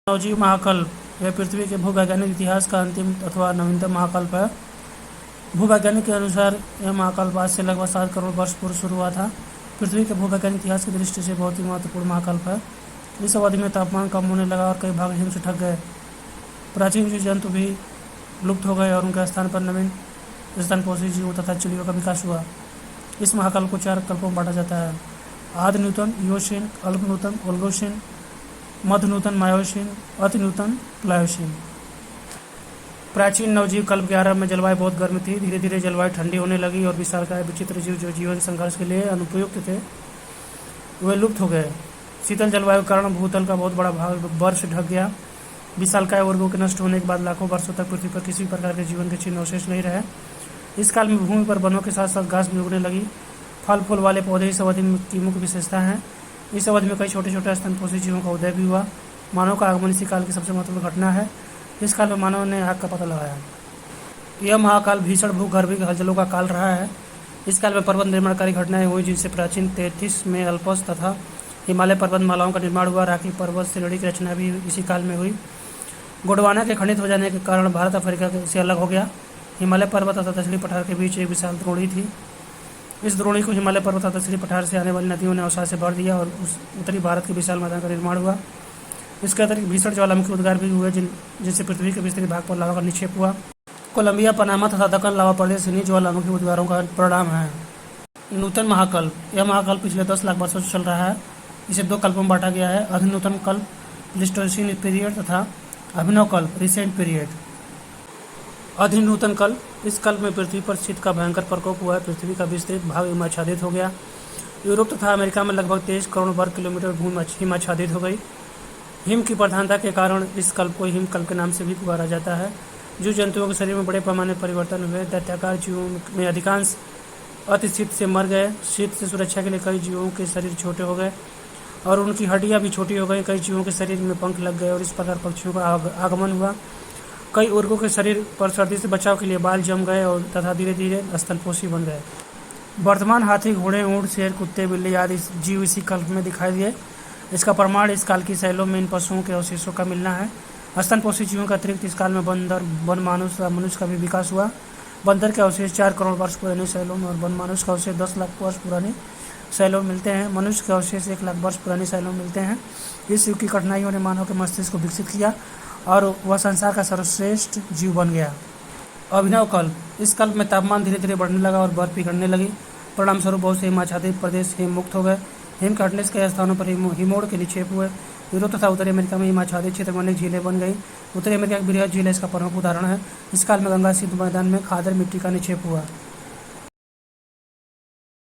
नवजीव महाकल्प यह पृथ्वी के भूवैज्ञानिक इतिहास का अंतिम अथवा नवीनतम महाकल्प है। भूवैज्ञानिक के अनुसार यह महाकल्प आज से लगभग 7 करोड़ वर्ष पूर्व शुरू हुआ था। पृथ्वी के भूवैज्ञानिक इतिहास की दृष्टि से बहुत ही महत्वपूर्ण महाकल्प है। इस अवधि में तापमान कम होने लगा और कई भाग हिम से ढक गए। प्राचीन जीव जंतु भी लुप्त हो गए और उनके स्थान पर नवीन स्तनपोषी जीवों तथा चिड़ियों का विकास हुआ। इस महाकल्प को 4 कल्पों में बांटा जाता है: आदि नूतन, इयोशीन, अल्प नूतन, ओल्गोशीन, मध्य नूतन, मायोशीन, अति नूतन, प्लायोशीन। प्राचीन नवजीव कल्प के आरंभ में जलवायु बहुत गर्म थी। धीरे धीरे जलवायु ठंडी होने लगी और विशालकाय विचित्र जीव जो जीवन संघर्ष के लिए अनुपयुक्त थे वे लुप्त हो गए। शीतल जलवायु के कारण भूतल का बहुत बड़ा भाग बर्फ से ढक गया। विशालकाय वर्गों के नष्ट होने के बाद लाखों वर्षों तक पृथ्वी पर किसी प्रकार के जीवन के चिन्ह अवशेष नहीं रहे। इस काल में भूमि पर वनों के साथ साथ घास भी उगने लगी। फल फूल वाले पौधे इस अवधि की मुख्य विशेषता हैं। इस अवधि में कई छोटे छोटे स्तनपोषी जीवों का उदय भी हुआ। मानव का आगमन इसी काल की सबसे महत्वपूर्ण घटना है। इस काल में मानव ने आग का पता लगाया। यह महाकाल भीषण भूगर्भीय हलचलों का काल रहा है। इस काल में पर्वत निर्माणकारी घटनाएं हुई जिनसे प्राचीन 33 में अल्पस तथा हिमालय पर्वतमालाओं का निर्माण हुआ। राखी पर्वत श्रेणी की रचना भी इसी काल में हुई। गोंडवाना के खंडित हो जाने के कारण भारत अफ्रीका से अलग हो गया। हिमालय पर्वत तथा दक्षिणी पठार के बीच एक विशाल द्रोणी थी। इस द्रोणी को हिमालय पर्वत तथा दक्षिणी पठार से आने वाली नदियों ने अवसाद से भर दिया और उस उत्तरी भारत के विशाल मैदान का निर्माण हुआ। इसके अतिरिक्त भीषण ज्वालामुखी उद्गार भी हुए जिनसे पृथ्वी के विस्तृत भाग पर लावा का निक्षेप हुआ। कोलंबिया, पनामा तथा दक्कन लावा प्रदेश इन्हीं ज्वालामुखी उद्गारों का परिणाम है। नूतन महाकल्प यह महाकल्प पिछले 10 लाख वर्षों से चल रहा है। इसे 2 कल्पों में बांटा गया है: अधिनूतन कल्प प्लीस्टोसीन पीरियड तथा अभिनव कल्प रिसेंट पीरियड। अधिनूतन कल्प इस कल्प में पृथ्वी पर शीत का भयंकर प्रकोप हुआ है। पृथ्वी का विस्तृत भाग हिमाच्छादित हो गया। यूरोप तथा अमेरिका में लगभग 23 करोड़ वर्ग किलोमीटर भूमि हिमाच्छादित हो गई। हिम की प्रधानता के कारण इस कल्प को हिम कल्प के नाम से भी पुकारा जाता है। जीव जंतुओं के शरीर में बड़े पैमाने पर परिवर्तन हुए। दैत्याकार जीवों में अधिकांश अति शीत से मर गए। शीत से सुरक्षा के लिए कई जीवों के शरीर छोटे हो गए और उनकी हड्डियां भी छोटी हो गई। कई जीवों के शरीर में पंख लग गए और इस प्रकार पक्षियों का आगमन हुआ। कई उर्गों के शरीर पर सर्दी से बचाव के लिए बाल जम गए और तथा धीरे धीरे स्तनपोषी बन गए। वर्तमान हाथी, घोड़े, ऊंट, शेर, कुत्ते, बिल्ली आदि जीव इसी कल्प में दिखाई दिए। इसका प्रमाण इस काल की शैलों में इन पशुओं के अवशेषों का मिलना है। स्तनपोषी जीवों के अतिरिक्त इस काल में बंदर, वन मानुष व मनुष्य का भी विकास हुआ। बंदर के अवशेष 4 करोड़ वर्ष पुराने शैलों में और वन मानुष का अवशेष 10 लाख वर्ष पुराने शैलों में मिलते हैं। मनुष्य के अवशेष 1 लाख वर्ष पुराने शैलों में मिलते हैं। इस युग की कठिनाइयों ने मानव के मस्तिष्क को विकसित किया और वह संसार का सर्वश्रेष्ठ जीव बन गया। अभिनव कल्प इस कल्प में तापमान धीरे धीरे बढ़ने लगा और बर्फ पिघलने लगी। परिणाम स्वरूप बहुत से हिमाच्छादित प्रदेश हिम मुक्त हो गए। हिम के हटने से कई स्थानों पर हिमोड़ के निक्षेप हुए। यूरोप तथा उत्तरी अमेरिका में हिमाच्छादित क्षेत्र में अनेक झीलें बन गई। उत्तरी अमेरिका की बृहद झील इसका प्रमुख उदाहरण है। इस काल में गंगा सिंधु मैदान में खादर मिट्टी का निक्षेप हुआ।